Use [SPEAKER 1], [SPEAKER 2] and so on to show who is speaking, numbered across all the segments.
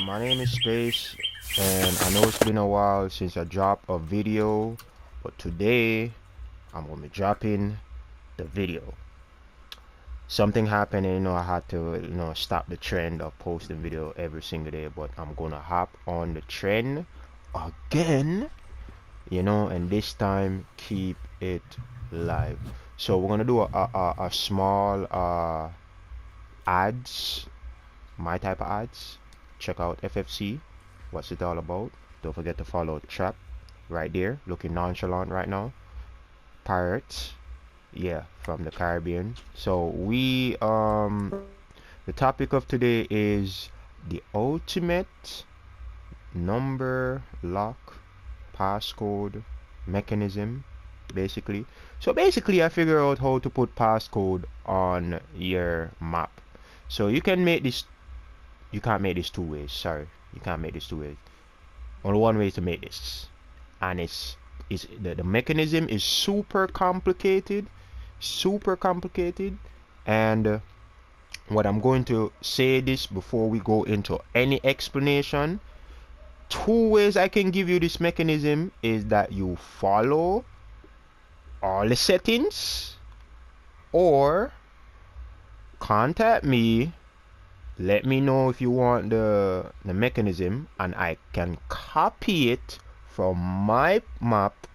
[SPEAKER 1] My name is Space, and I know it's been a while since I dropped a video, but today I'm gonna be dropping the video. Something happened, and I had to, stop the trend of posting video every single day, but I'm gonna hop on the trend again, and this time keep it live. So we're gonna do a small ads, my type of ads. Check out FFC. What's it all about? Don't forget to follow Trap right there, looking nonchalant right now. Pirates, yeah, from the Caribbean. So the topic of today is the ultimate number lock passcode mechanism, basically. So basically I figure out how to put passcode on your map. So you can't make this two ways. Sorry, you can't make this two ways. Only one way to make this, and the mechanism is super complicated, and what I'm going to say this before we go into any explanation. Two ways I can give you this mechanism is that you follow all the settings, or contact me. Let me know if you want the mechanism, and I can copy it from my map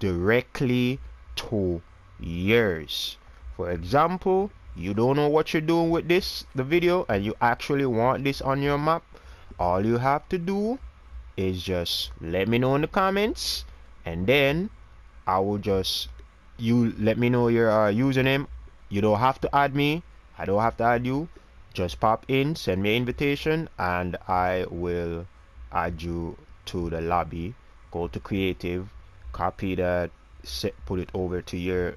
[SPEAKER 1] directly to yours. For example, you don't know what you're doing with the video, and you actually want this on your map. All you have to do is just let me know in the comments, and then I will you let me know your username. You don't have to add me, I don't have to add you. Just pop in, send me an invitation, and I will add you to the lobby. Go to creative, copy that, put it over to your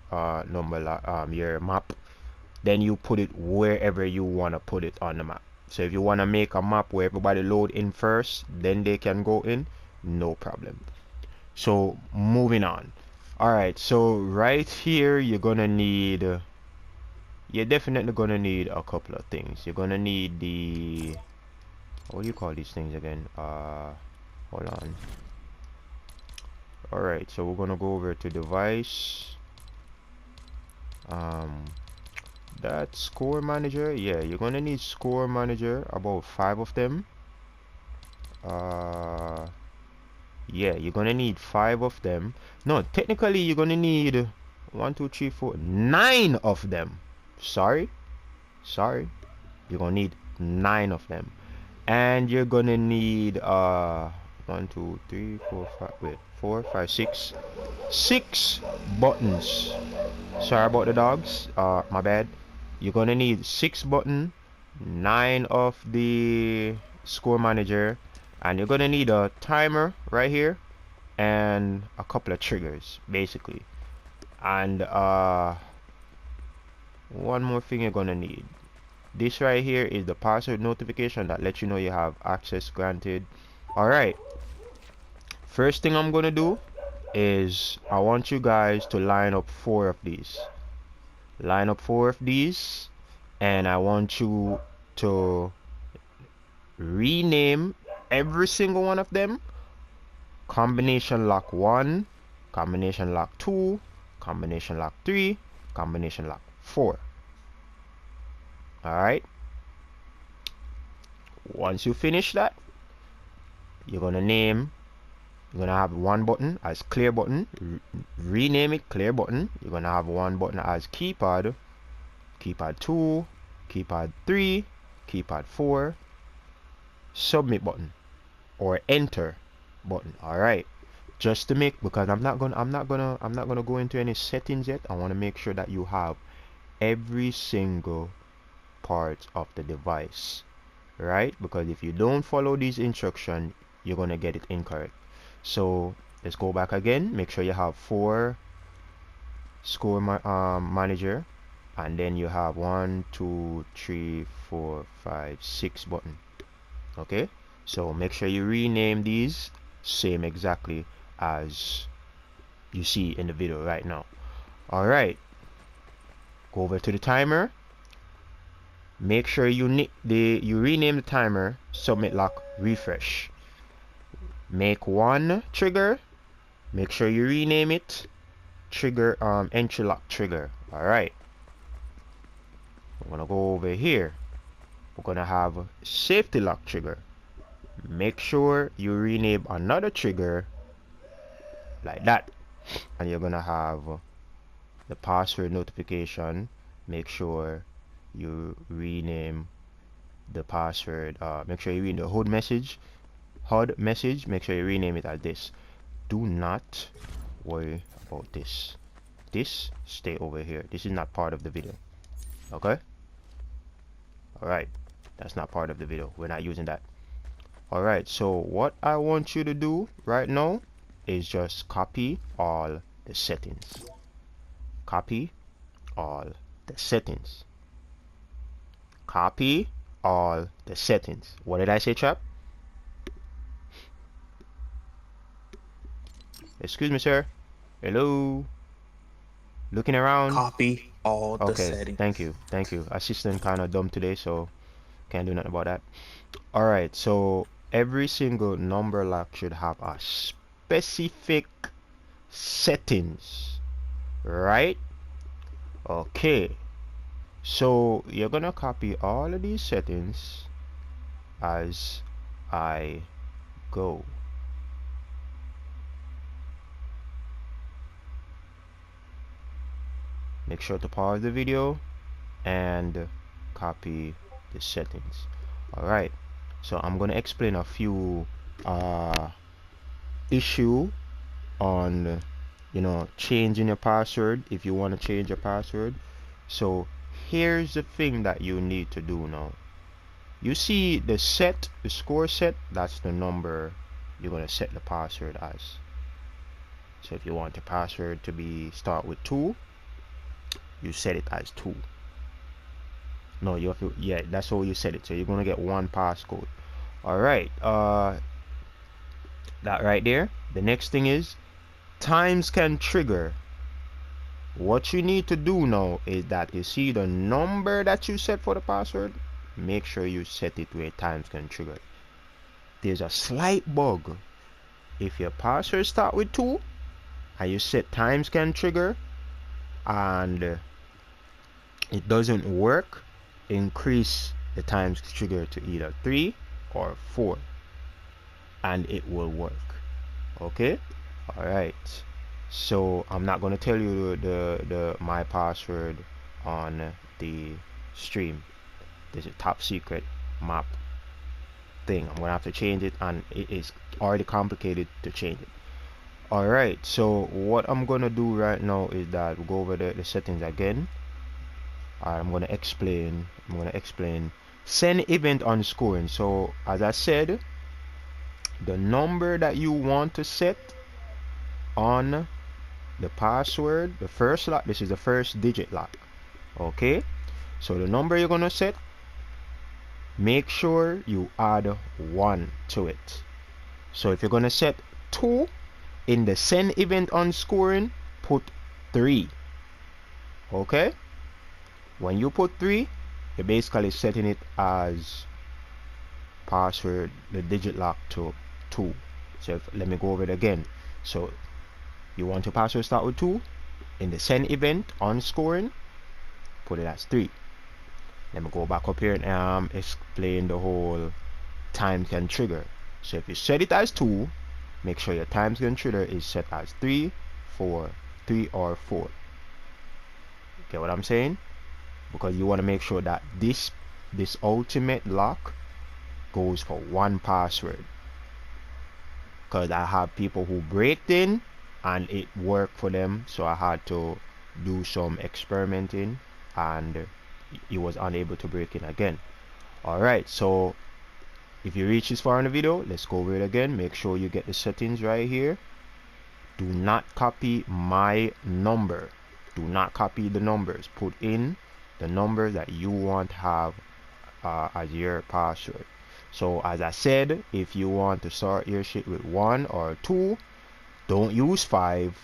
[SPEAKER 1] your map. Then you put it wherever you want to put it on the map. So if you want to make a map where everybody load in first, then they can go in, no problem. So moving on. Alright, so right here you're gonna need you're definitely gonna need a couple of things. You're gonna need the, what do you call these things again? Hold on. Alright, so we're gonna go over to device. That score manager, yeah, you're gonna need score manager, about 5 of them. Yeah, you're gonna need 5 of them. No, technically you're gonna need 1 2 3 4 9 of them. Sorry, you're gonna need 9 of them, and you're gonna need 1 2 3 4 5 wait 4 5 6 buttons. Sorry about the dogs, my bad. You're gonna need 6 button, 9 of the score manager, and you're gonna need a timer right here and a couple of triggers basically. And one more thing you're gonna need. This right here is the password notification that lets you know you have access granted. Alright, first thing I'm gonna do is I want you guys to line up 4 of these. Line up 4 of these, and I want you to rename every single one of them combination lock 1, combination lock 2, combination lock 3, combination lock 4. Alright, once you finish that, you're gonna have one button as clear button, rename it clear button. You're gonna have one button as keypad 2, keypad 3, keypad 4, submit button or enter button. Alright, just to make, because I'm not gonna go into any settings yet. I want to make sure that you have every single part of the device, right? Because if you don't follow these instructions, you're gonna get it incorrect. So let's go back again. Make sure you have 4 score manager, and then you have 1 2 3 4 5 6 button. Okay, so make sure you rename these same exactly as you see in the video right now. Alright, go over to the timer, make sure you rename the timer, submit lock, refresh. Make one trigger, make sure you rename it, trigger entry lock trigger. Alright, I'm gonna go over here. We're gonna have a safety lock trigger. Make sure you rename another trigger like that, and you're gonna have the password notification. Make sure you rename the password. Make sure you read the HUD message. Make sure you rename it as this. Do not worry about this. This stay over here. This is not part of the video. Okay. All right. That's not part of the video. We're not using that. All right. So what I want you to do right now is just copy all the settings. Copy all the settings. Copy all the settings. What did I say, chap? Excuse me, sir. Hello. Looking around.
[SPEAKER 2] Copy all the settings.
[SPEAKER 1] Thank you. Thank you. Assistant kind of dumb today, so can't do nothing about that. All right. So every single number lock should have a specific settings, right? Okay. So you're gonna copy all of these settings as I go. Make sure to pause the video and copy the settings. Alright, so I'm gonna explain a few issue on changing your password if you want to change your password. So here's the thing that you need to do now. You see the score set, that's the number you're gonna set the password as. So if you want your password to start with 2, you set it as 2. No, you have to, yeah, that's how you set it. So you're gonna get 1 passcode. All right, that right there. The next thing is times can trigger. What you need to do now is that you see the number that you set for the password, make sure you set it where times can trigger. There's a slight bug. If your password start with 2 and you set times can trigger and it doesn't work, increase the times trigger to either 3 or 4 and it will work. Okay. All right, so I'm not going to tell you my password on the stream. This is top secret map thing. I'm gonna have to change it, and it is already complicated to change it. All right, so what I'm gonna do right now is that we'll go over the settings again. I'm gonna explain send event on scoring. So as I said, the number that you want to set on the password, the first lock, this is the first digit lock. Okay, so the number you're gonna set, make sure you add 1 to it. So if you're gonna set 2, in the send event on scoring, put 3. Okay, when you put 3, you're basically setting it as password, the digit lock, to 2. So let me go over it again. So you want your password start with 2, in the send event on scoring, put it as 3. Let me go back up here and explain the whole time can trigger. So if you set it as 2, make sure your times can trigger is set as 3, 4, 3 or 4. Get what I'm saying? Because you want to make sure that this ultimate lock goes for 1 password. Because I have people who break in and it worked for them, so I had to do some experimenting and he was unable to break in again. Alright, so if you reach this far in the video, let's go over it again. Make sure you get the settings right here. Do not copy my number. Do not copy the numbers. Put in the number that you want to have as your password. So as I said, if you want to start your shit with 1 or 2, don't use 5.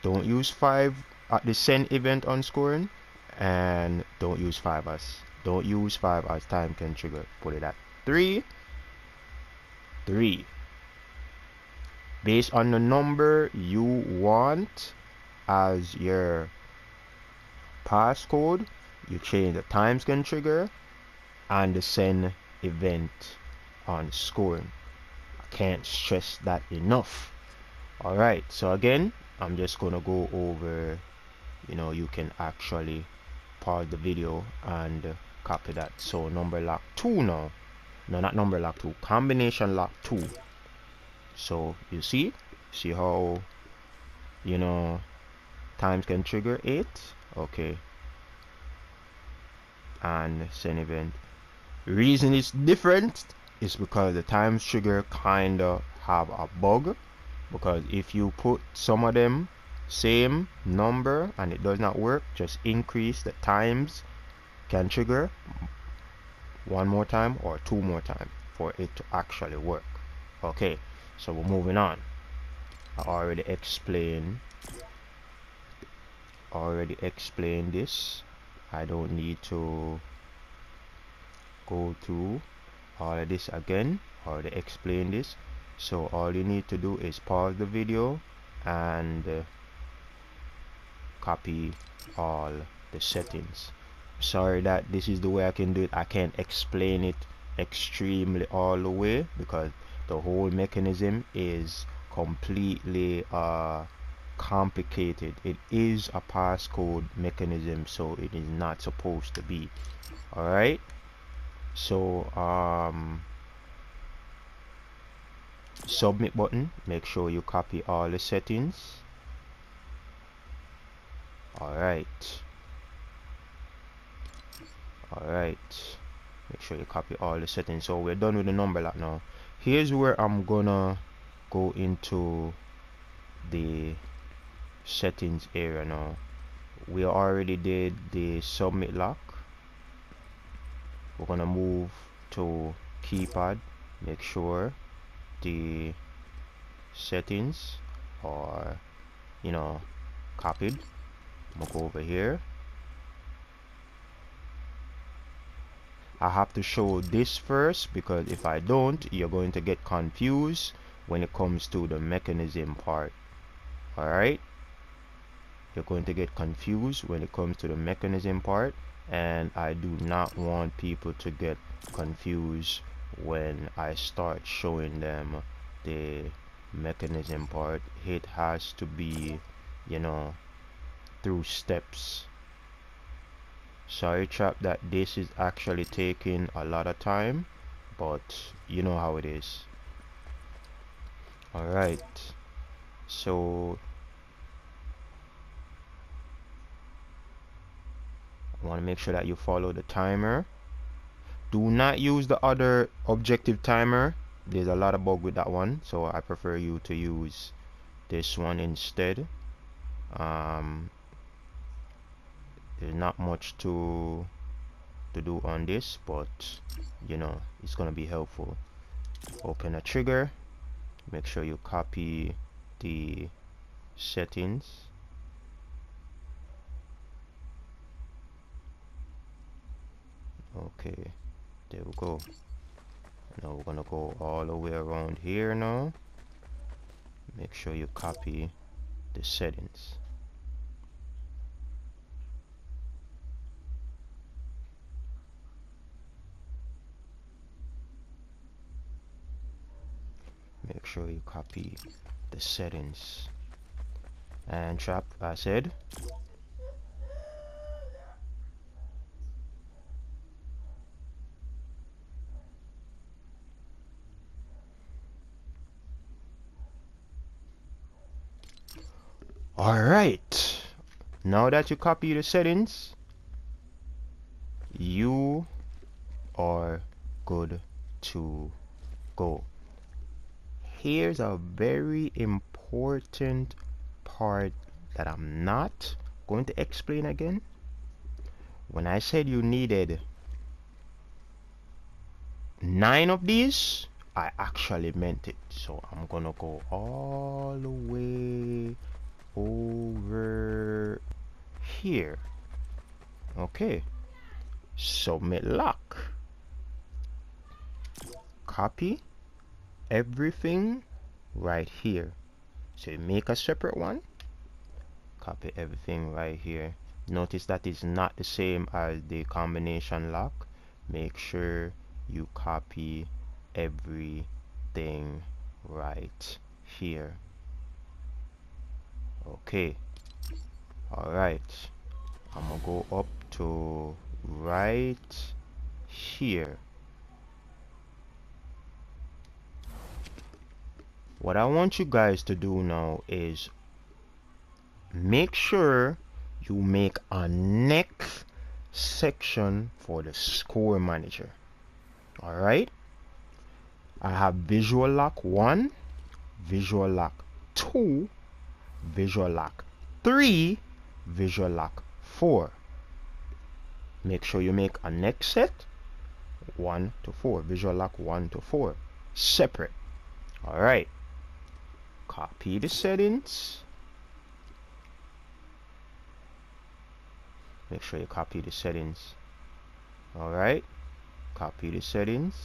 [SPEAKER 1] Don't use 5 at the send event on scoring. and don't use 5 as time can trigger. Put it at 3. Based on the number you want as your passcode, you change the times can trigger and the send event on scoring. I can't stress that enough. Alright, so again, I'm just gonna go over, you can actually pause the video and copy that. So number lock 2 now. No, not number lock 2, combination lock 2. So you see how times can trigger 8. Okay, and send event. Reason it's different is because the times trigger kinda have a bug, because if you put some of them same number and it does not work, just increase the times can trigger 1 more time or 2 more time for it to actually work. Okay, so we're moving on. I already explained this. I don't need to go through all of this again. I already explained this. So all you need to do is pause the video and copy all the settings. Sorry that this is the way I can do it. I can't explain it extremely all the way because the whole mechanism is completely complicated. It is a passcode mechanism, so it is not supposed to be. Alright, so submit button, make sure you copy all the settings. Alright, make sure you copy all the settings. So we're done with the number lock now. Here's where I'm gonna go into the settings area now. We already did the submit lock. We're gonna move to keypad, make sure the settings are copied. I'm gonna go over here. I have to show this first because if I don't, you're going to get confused when it comes to the mechanism part. Alright, you're going to get confused when it comes to the mechanism part, and I do not want people to get confused when I start showing them the mechanism part. It has to be through steps. Sorry chap that this is actually taking a lot of time, but you know how it is. Alright, so I want to make sure that you follow the timer. Do not use the other objective timer. There's a lot of bug with that one, so I prefer you to use this one instead. There's not much to do on this, but it's gonna be helpful. Open a trigger, make sure you copy the settings. Okay, there we go. Now we're gonna go all the way around here now. Make sure you copy the settings. Make sure you copy the settings. And trap, I said. Alright, now that you copy the settings, you are good to go. Here's a very important part that I'm not going to explain again. When I said you needed 9 of these, I actually meant it. So I'm gonna go all the way over here. Okay, submit lock. Copy everything right here. So you make a separate one, copy everything right here. Notice that is not the same as the combination lock. Make sure you copy everything right here. Okay, all right, I'm gonna go up to right here. What I want you guys to do now is make sure you make a next section for the score manager. All right, I have visual lock 1, visual lock 2, visual lock 3, visual lock 4. Make sure you make a next set 1 to 4, visual lock 1 to 4, separate. All right, copy the settings. Make sure you copy the settings. All right, copy the settings.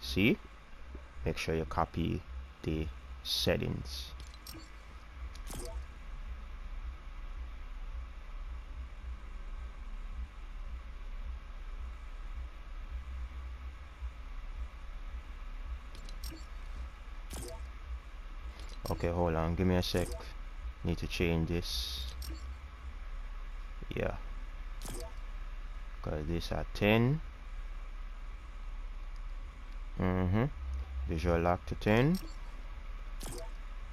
[SPEAKER 1] See, make sure you copy the settings. Okay, hold on, give me a sec. Need to change this. Yeah, because this at 10. Visual lock to 10.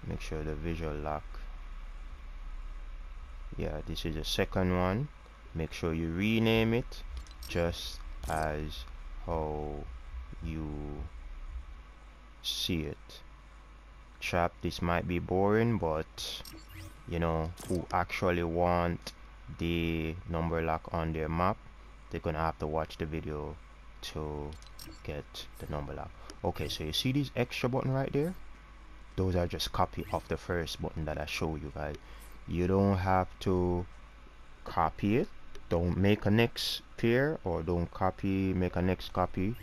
[SPEAKER 1] Make sure the visual lock, yeah, this is the second one. Make sure you rename it just as how you see it. Chap, this might be boring, but you know, who actually want the number lock on their map, they're gonna have to watch the video to get the number lock. Okay, so you see these extra button right there? Those are just copy of the first button that I show you guys. You don't have to copy it. Don't make a next pair, or don't copy, make a next copy.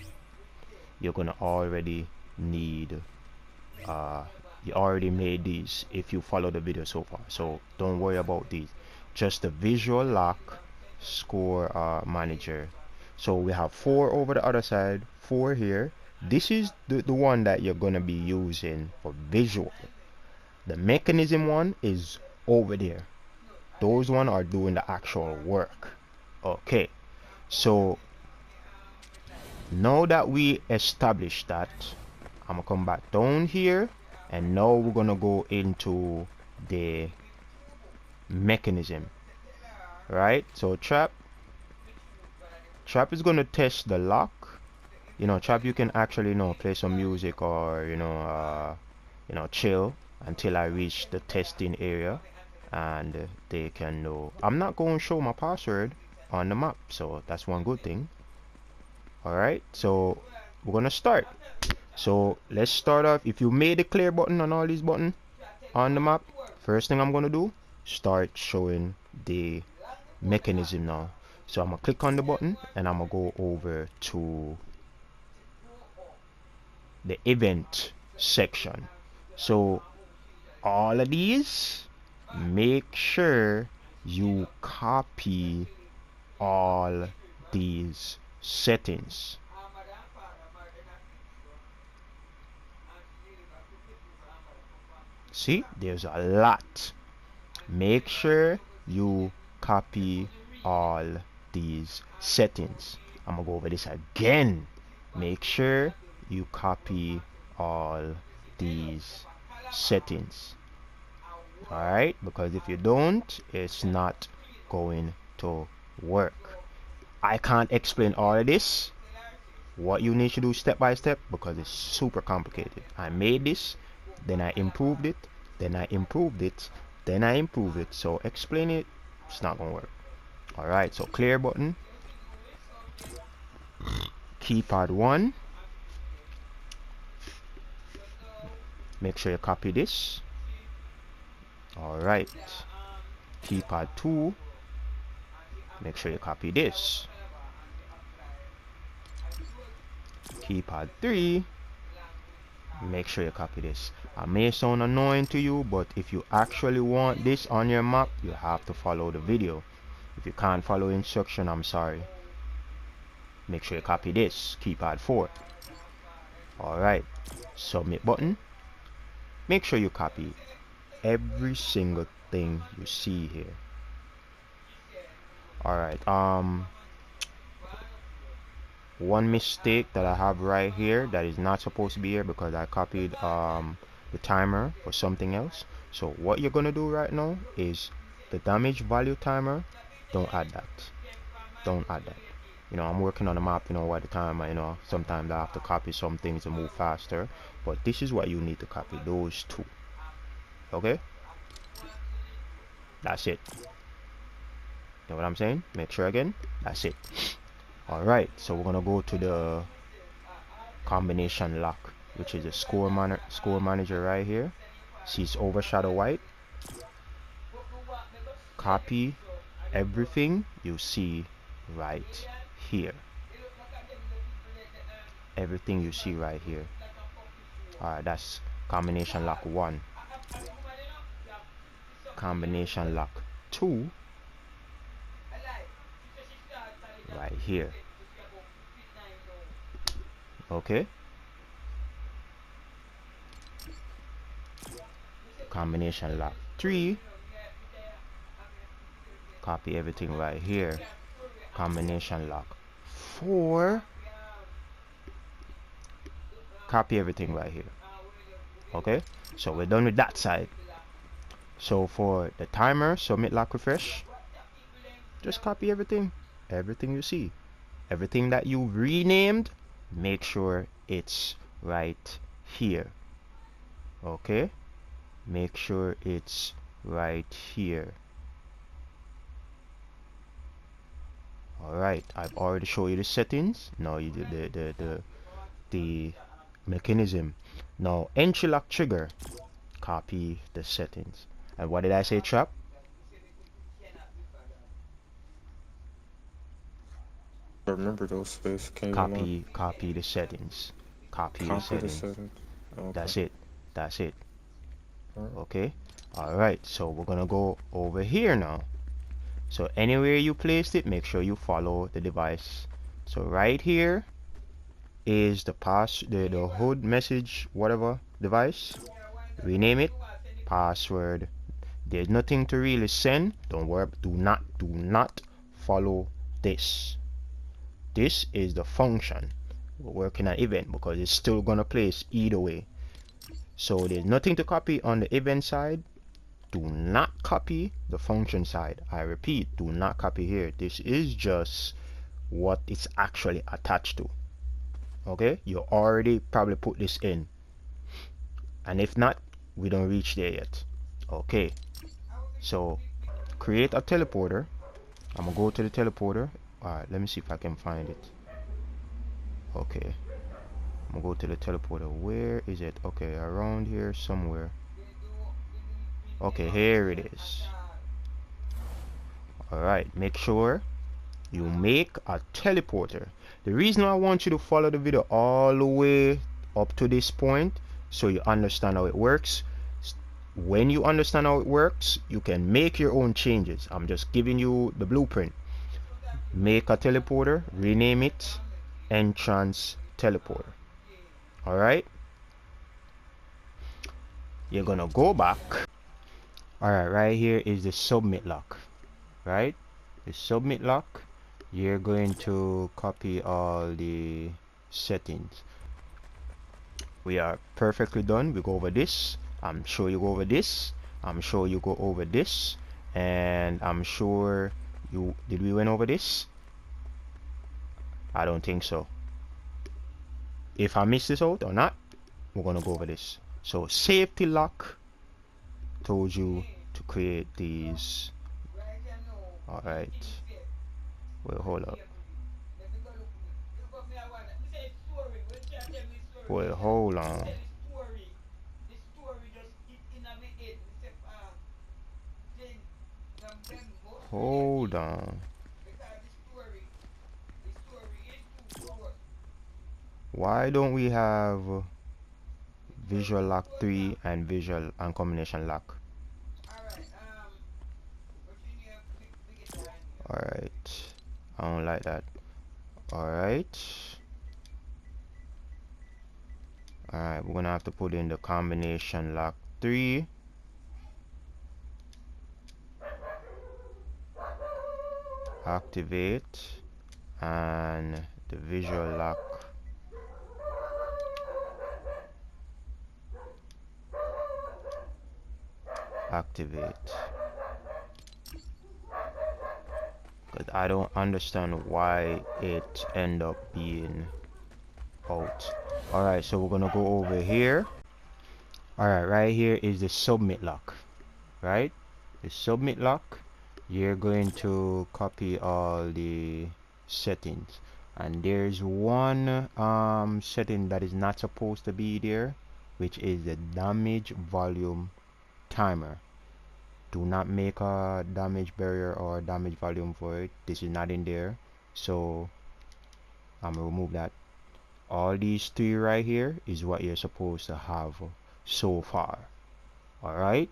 [SPEAKER 1] You're gonna already need you already made these if you follow the video so far, so don't worry about these. Just the visual lock score manager. So we have 4 over the other side, 4 here. This is the one that you're gonna be using for visual. The mechanism one is over there. Those one are doing the actual work. Okay, so now that we established that, I'm gonna come back down here, and now we're gonna go into the mechanism. Right, so trap is gonna test the lock. You know, trap, you can actually, you know, play some music, or you know, chill until I reach the testing area, and they can know. I'm not going to show my password on the map, so that's one good thing. All right, so we're gonna start. So let's start off. If you made the clear button on all these buttons on the map, first thing I'm gonna do, start showing the mechanism now. So I'm gonna click on the button, and I'm gonna go over to the event section. So all of these, make sure you copy all these settings. See, there's a lot. Make sure you copy all these settings. I'm gonna go over this again. Make sure you copy all these settings. Alright, because if you don't, it's not going to work. I can't explain all of this, what you need to do step by step, because it's super complicated. I made this, then I improved it, then I improved it, then I improved it. So explain it, it's not gonna work. Alright, so clear button, keypad 1. Make sure you copy this. Alright, keypad 2. make sure you copy this. Keypad 3, make sure you copy this. It may sound annoying to you, but if you actually want this on your map, you have to follow the video. If you can't follow instruction, I'm sorry. Make sure you copy this. Keypad 4. Alright, submit button. Make sure you copy every single thing you see here. Alright, one mistake that I have right here that is not supposed to be here because I copied the timer for something else. So what you're gonna do right now is the damage value timer, don't add that. Don't add that. You know, I'm working on a map, you know, all the time. You know, sometimes I have to copy some things to move faster, but this is what you need to copy, those two. Okay, that's it. You know what I'm saying? Make sure again, that's it. All right, so we're gonna go to the combination lock, which is a score manager right here. See, it's overshadow white. Copy everything you see right here. Everything you see right here. Alright, that's combination lock 1. Combination lock 2 right here. Okay, combination lock 3, copy everything right here. Combination lock 4, copy everything right here. Okay, so we're done with that side. So for the timer, submit lock refresh, just copy everything you see. Everything that you renamed, make sure it's right here. Okay, make sure it's right here. Alright, I've already showed you the settings. Now you do the mechanism. Now entry lock trigger, copy the settings. And what did I say, trap?
[SPEAKER 3] I remember those space.
[SPEAKER 1] Copy the settings. Copy the settings. Okay. That's it. Right. Okay. Alright, so we're gonna go over here now. So anywhere you placed it, make sure you follow the device. So right here is the the hood message whatever device. Rename it. Password. There's nothing to really send. Don't worry. Do not follow this. This is the function. We're working on event because it's still gonna place either way. So there's nothing to copy on the event side. Do not copy the function side. I repeat, do not copy here. This is just what it's actually attached to. Okay, you already probably put this in, and if not, we don't reach there yet. Okay, so create a teleporter. I'm gonna go to the teleporter. Alright, let me see if I can find it. Okay, I'm gonna go to the teleporter. Where is it? Okay, around here somewhere. Okay, here it is. Alright, make sure you make a teleporter. The reason I want you to follow the video all the way up to this point, so you understand how it works. When you understand how it works, you can make your own changes. I'm just giving you the blueprint. Make a teleporter, rename it entrance teleporter. Alright, you're gonna go back. Alright, right here is the submit lock. Right, the submit lock. You're going to copy all the settings. We are perfectly done. We go over this. I'm sure you go over this. I'm sure you go over this, and I'm sure you did. We went over this? I don't think so. If I miss this out or not, we're gonna go over this. So safety lock told you to create these. Alright, wait, hold up. Wait, hold on. Hold on. Why don't we have visual lock 3 and visual and combination lock? Alright, I don't like that. Alright, we're gonna have to put in the combination lock 3, activate, and the visual lock activate. Because I don't understand why it end up being out. Alright, so we're gonna go over here. Alright, right here is the submit lock. Right? The submit lock. You're going to copy all the settings. And there's one setting that is not supposed to be there, which is the damage volume timer. Do not make a damage barrier or damage volume for it. This is not in there, so I'm gonna remove that. All these three right here is what you're supposed to have so far. Alright,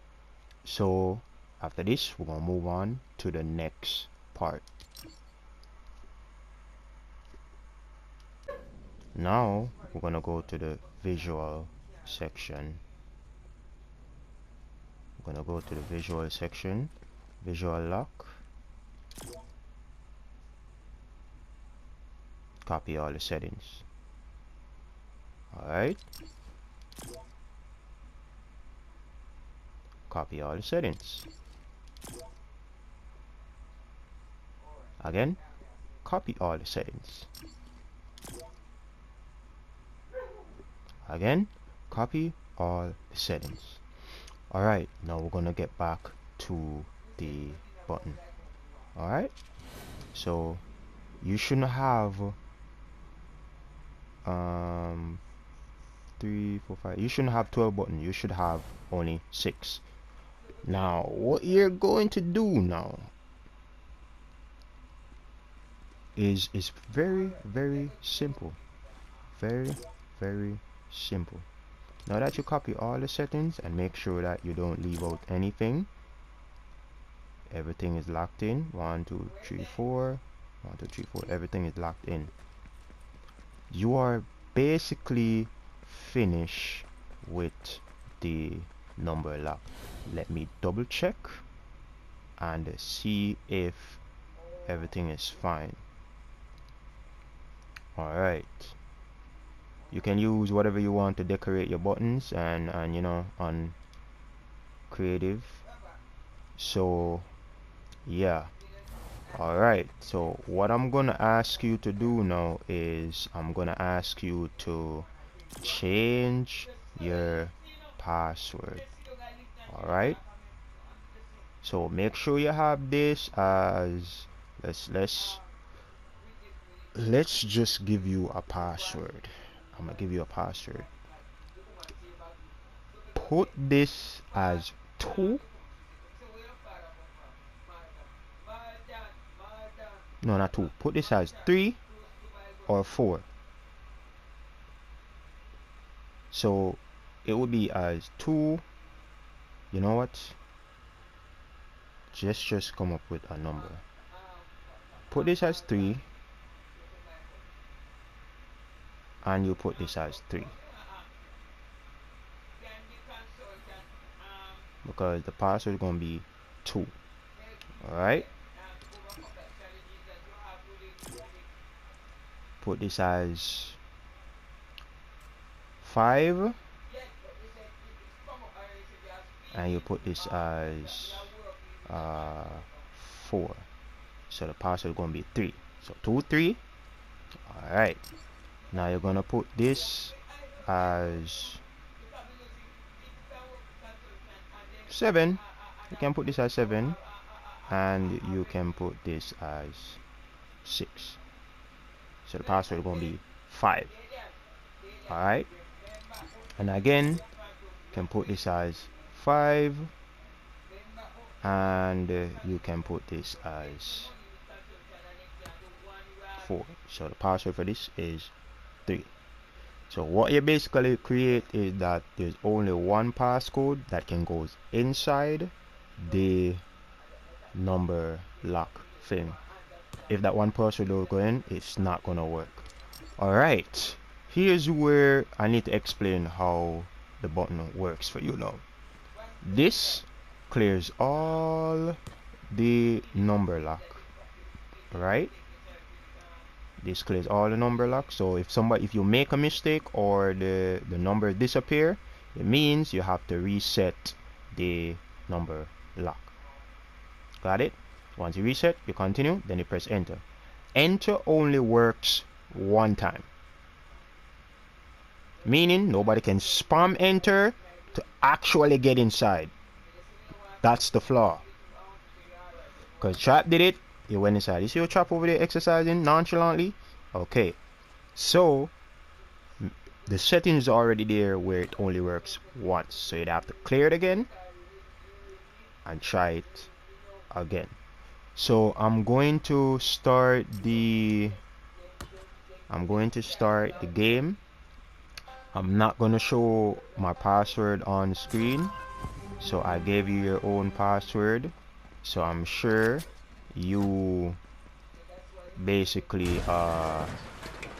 [SPEAKER 1] so after this we're gonna move on to the next part. Now we're gonna go to the visual section. We're gonna go to the visual section, visual lock, copy all the settings. Alright, copy all the settings. Again, copy all the settings. Again, copy all the settings. Alright, now we're gonna get back to the button. Alright, so you shouldn't have 3, 4, 5. You shouldn't have 12 buttons. You should have only 6. Now what you're going to do now is very simple. Very simple. Now that you copy all the settings and make sure that you don't leave out anything, everything is locked in. 1 2 3 4, 1 2 3 4, everything is locked in. You are basically finished with the number lock. Let me double check and see if everything is fine. Alright, you can use whatever you want to decorate your buttons and you know, on creative. So yeah, alright, so what I'm gonna ask you to do now is I'm gonna ask you to change your password. Alright, so make sure you have this as let's just give you a password. I'm gonna give you a password. Put this as 2. No, not 2. Put this as 3 or 4. So it would be as 2. You know what? Just come up with a number. Put this as 3. And you put this as 3. Because the password is going to be 2. Alright? Put this as 5. And you put this as 4. So the password is going to be 3. So 2 3. Alright. Now you're gonna put this as 7. You can put this as 7, and you can put this as 6. So the password is gonna be 5. Alright, and again you can put this as 5, and you can put this as 4. So the password for this is 3. So what you basically create is that there's only one passcode that can go inside the number lock thing. If that one password don't go in, it's not gonna work. Alright, here's where I need to explain how the button works for you now. This clears all the number lock, right? This clears all the number lock. So if you make a mistake or the number disappear, it means you have to reset the number lock. Got it? Once you reset, you continue, then you press enter. Enter only works one time, meaning nobody can spam enter to actually get inside. That's the flaw. Because Trap did it, he went inside. You see your Trap over there exercising nonchalantly? Okay, so the settings are already there where it only works once, so you'd have to clear it again and try it again. So I'm going to start the game. I'm not going to show my password on screen, so I gave you your own password, so I'm sure you basically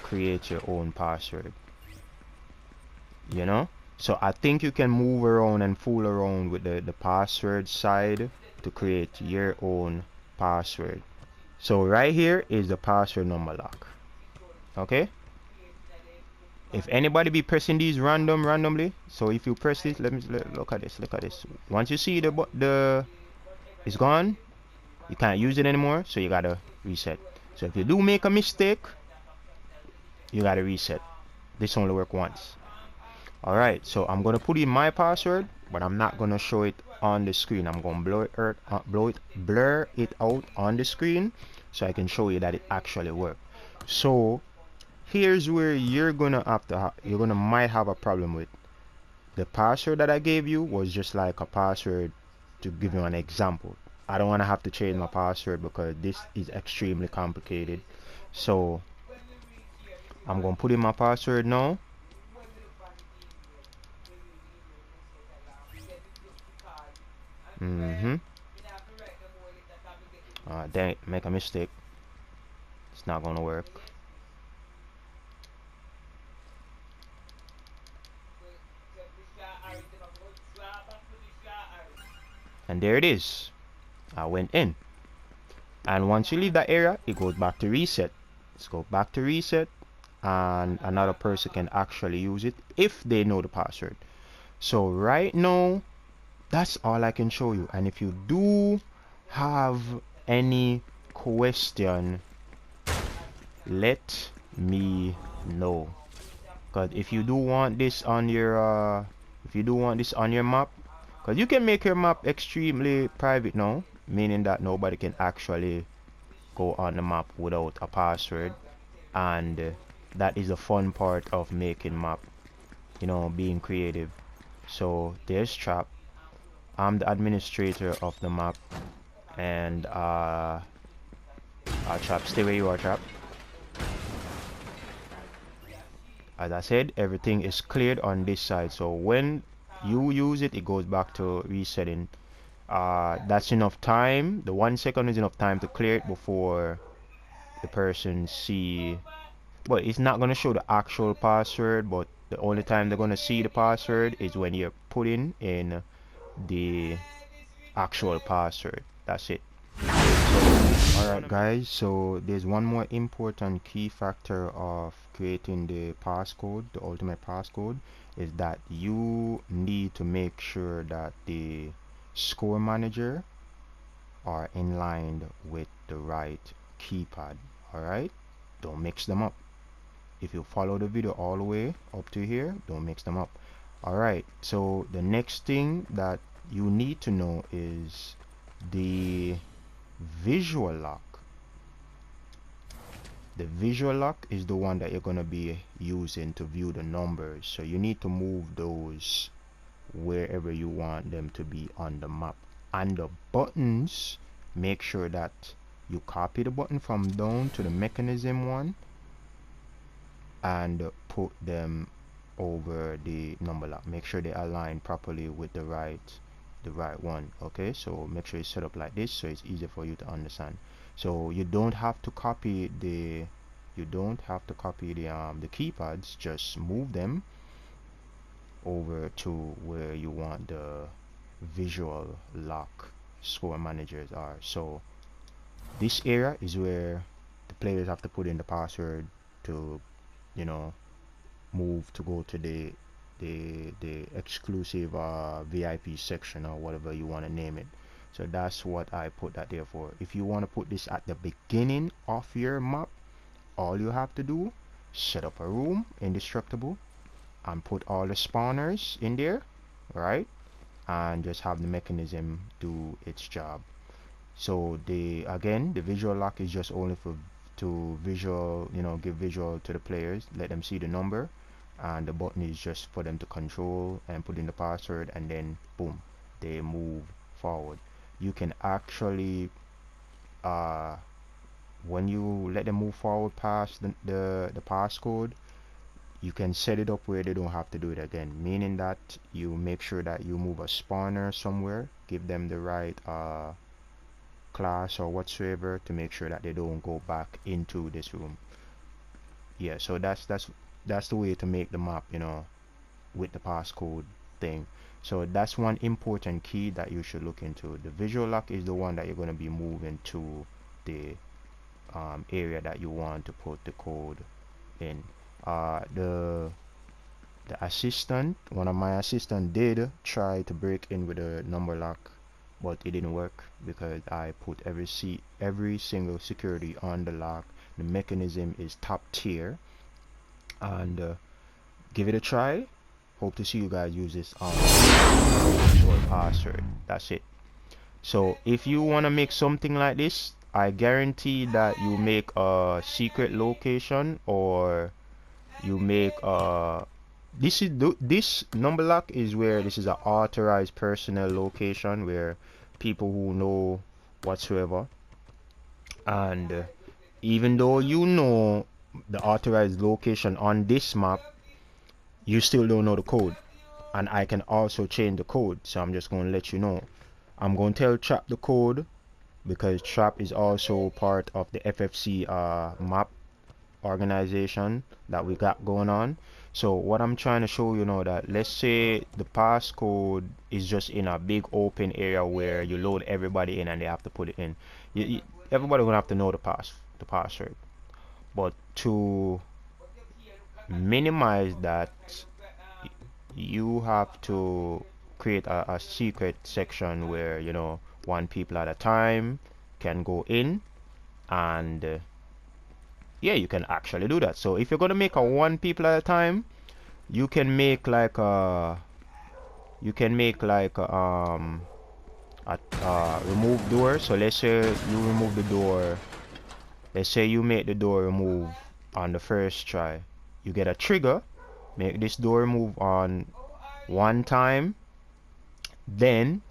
[SPEAKER 1] create your own password, you know. So I think you can move around and fool around with the password side to create your own password. So right here is the password number lock. Okay, if anybody be pressing these randomly, so if you press this, look at this. Once you see the it's gone, you can't use it anymore, so you gotta reset. So if you do make a mistake, you gotta reset. This only work once. Alright, so I'm gonna put in my password, but I'm not gonna show it on the screen. I'm gonna blur it out on the screen so I can show you that it actually worked. So here's where you're gonna might have a problem with. The password that I gave you was just like a password to give you an example. I don't want to have to change my password because this is extremely complicated. So I'm gonna put in my password now. Dang it, make a mistake. It's not gonna work. And there it is. I went in. And once you leave that area, it goes back to reset. Let's go back to reset, and another person can actually use it if they know the password. So right now, that's all I can show you. And if you do have any question, let me know. Because if you do want this on your map, because you can make your map extremely private now, meaning that nobody can actually go on the map without a password, and that is the fun part of making map, you know, being creative. So there's Trap. I'm the administrator of the map, and Trap, stay where you are, Trap. As I said, everything is cleared on this side, so when you use it, it goes back to resetting. That's enough time. The 1 second is enough time to clear it before the person see. But it's not gonna show the actual password, but the only time they're gonna see the password is when you're putting in the actual password. That's it. So, alright guys, so there's one more important key factor of creating the passcode, the ultimate passcode, is that you need to make sure that the score manager are in line with the right keypad. Alright, don't mix them up. If you follow the video all the way up to here, don't mix them up. Alright, so the next thing that you need to know is the visual lock. The visual lock is the one that you're going to be using to view the numbers, so you need to move those wherever you want them to be on the map. And the buttons, make sure that you copy the button from down to the mechanism one and put them over the number lock. Make sure they align properly with the right one. Okay, so make sure it's set up like this so it's easier for you to understand. So you don't have to copy the the keypads, just move them over to where you want the visual lock score managers are. So this area is where the players have to put in the password to, you know, move to go to the exclusive VIP section or whatever you want to name it. So that's what I put that there for. If you want to put this at the beginning of your map, all you have to do, set up a room, indestructible, and put all the spawners in there, right? And just have the mechanism do its job. So the visual lock is just only for to visual, you know, give visual to the players, let them see the number, and the button is just for them to control and put in the password, and then boom, they move forward. You can actually when you let them move forward past the passcode, you can set it up where they don't have to do it again, meaning that you make sure that you move a spawner somewhere, give them the right class or whatsoever to make sure that they don't go back into this room. Yeah, so that's the way to make the map, you know, with the passcode thing. So that's one important key that you should look into. The visual lock is the one that you're going to be moving to the area that you want to put the code in. The assistant, one of my assistant did try to break in with a number lock, but it didn't work because I put every single security on the lock. The mechanism is top tier, and give it a try. Hope to see you guys use this on short password. That's it. So if you want to make something like this, I guarantee that you make a secret location, or you make this number lock is where this is an authorized personnel location where people who know whatsoever, and even though you know the authorized location on this map, you still don't know the code, and I can also change the code. So I'm just going to let you know. I'm going to tell Trap the code because Trap is also part of the FFC map organization that we got going on. So what I'm trying to show you now, that let's say the passcode is just in a big open area where you load everybody in and they have to put it in. Everybody gonna have to know the password. But to minimize that, you have to create a secret section where, you know, one people at a time can go in, and yeah, you can actually do that. So if you're gonna make a one people at a time, you can make like a remove door. So let's say you remove the door, let's say you make the door remove on the first try, you get a trigger, make this door remove on one time, then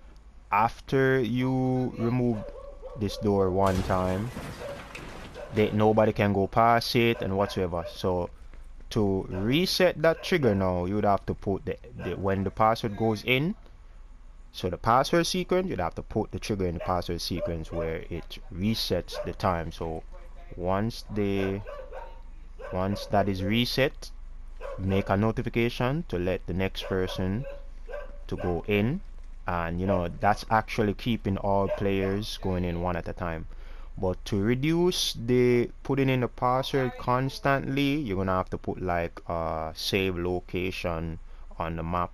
[SPEAKER 1] after you remove this door one time, nobody can go past it and whatsoever. So to reset that trigger now, you would have to put when the password goes in, so the password sequence, you'd have to put the trigger in the password sequence where it resets the time. So once that is reset, make a notification to let the next person to go in, and you know, that's actually keeping all players going in one at a time. But to reduce the putting in the password constantly, you're gonna have to put like a save location on the map.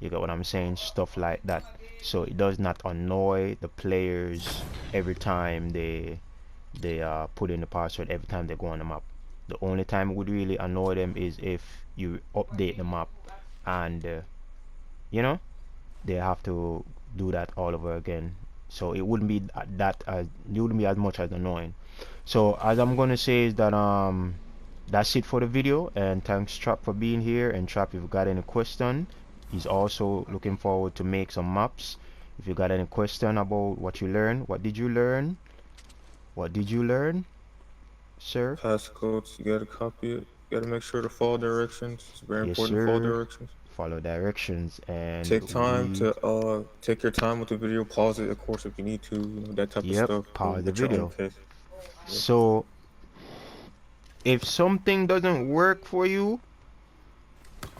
[SPEAKER 1] You get what I'm saying? Stuff like that, so it does not annoy the players every time they put in the password, every time they go on the map. The only time it would really annoy them is if you update the map and you know, they have to do that all over again. So it wouldn't be as much as annoying. So as I'm gonna say is that that's it for the video, and thanks Trap for being here. And Trap, if you got any question, he's also looking forward to make some maps. If you got any question about what you learned, what did you learn, sir?
[SPEAKER 3] Passcodes, you gotta copy it. gotta make sure to follow directions. It's very
[SPEAKER 1] Yes,
[SPEAKER 3] important to follow
[SPEAKER 1] sir.
[SPEAKER 3] directions.
[SPEAKER 1] Follow directions, and
[SPEAKER 3] Take time
[SPEAKER 1] we,
[SPEAKER 3] to take your time with the video. Pause it, of course, if you need to. You know, that type of
[SPEAKER 1] yep,
[SPEAKER 3] stuff.
[SPEAKER 1] pause the
[SPEAKER 3] At your own
[SPEAKER 1] video.
[SPEAKER 3] pace. Yeah.
[SPEAKER 1] So if something doesn't work for you,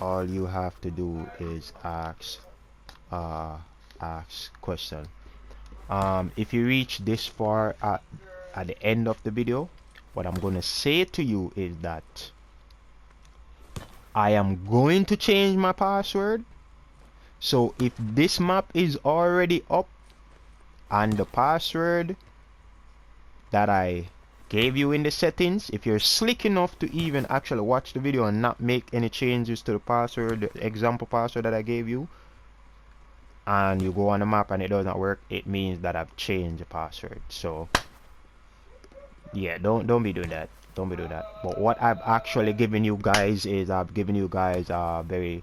[SPEAKER 1] all you have to do is ask question. If you reach this far at the end of the video, what I'm gonna say to you is that I am going to change my password. So if this map is already up and the password that I gave you in the settings, if you're slick enough to even actually watch the video and not make any changes to the password, the example password that I gave you, and you go on the map and it doesn't work, it means that I've changed the password. So yeah, don't be doing that. Don't be doing that. But what I've actually given you guys is I've given you guys a very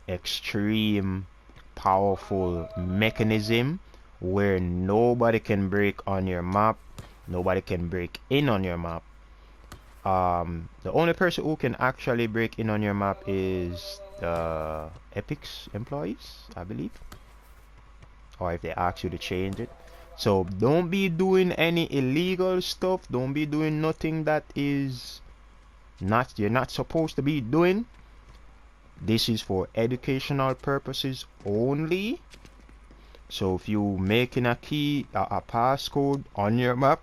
[SPEAKER 1] extreme powerful mechanism where nobody can break on your map, nobody can break in on your map. The only person who can actually break in on your map is the Epic's employees, I believe, or if they ask you to change it. So don't be doing any illegal stuff. Don't be doing nothing that is not you're not supposed to be doing. This is for educational purposes only. So if you making a key, a passcode on your map,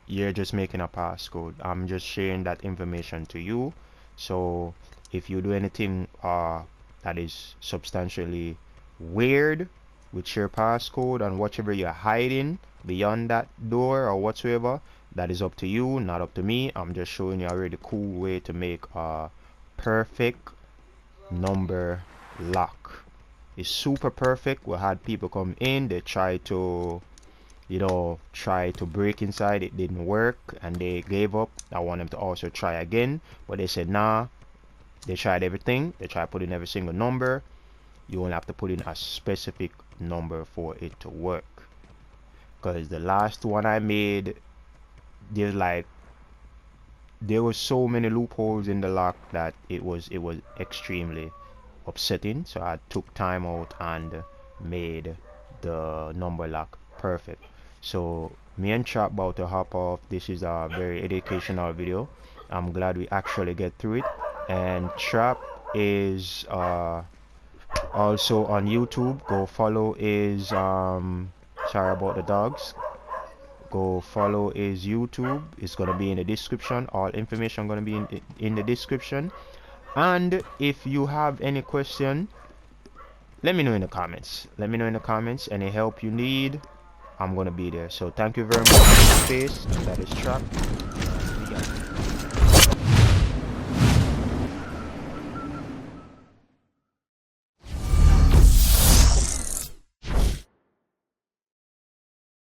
[SPEAKER 1] you're just making a passcode. I'm just sharing that information to you. So if you do anything that is substantially weird with your passcode and whatever you're hiding beyond that door or whatsoever, that is up to you, not up to me. I'm just showing you a really cool way to make a perfect number lock. It's super perfect. We had people come in, they try to try to break inside, it didn't work and they gave up. I want them to also try again, but they said nah. They tried everything, they tried putting every single number. You only have to put in a specific number for it to work, because the last one I made, there were so many loopholes in the lock that it was extremely upsetting. So I took time out and made the number lock perfect. So me and Chop about to hop off. This is a very educational video. I'm glad we actually get through it. And Chop is also on YouTube. Go follow his sorry about the dogs. Go follow his YouTube. It's gonna be in the description. All information gonna be in the description. And if you have any question, let me know in the comments. Let me know in the comments. Any help you need, I'm gonna be there. So thank you very much for your space. That is Trap.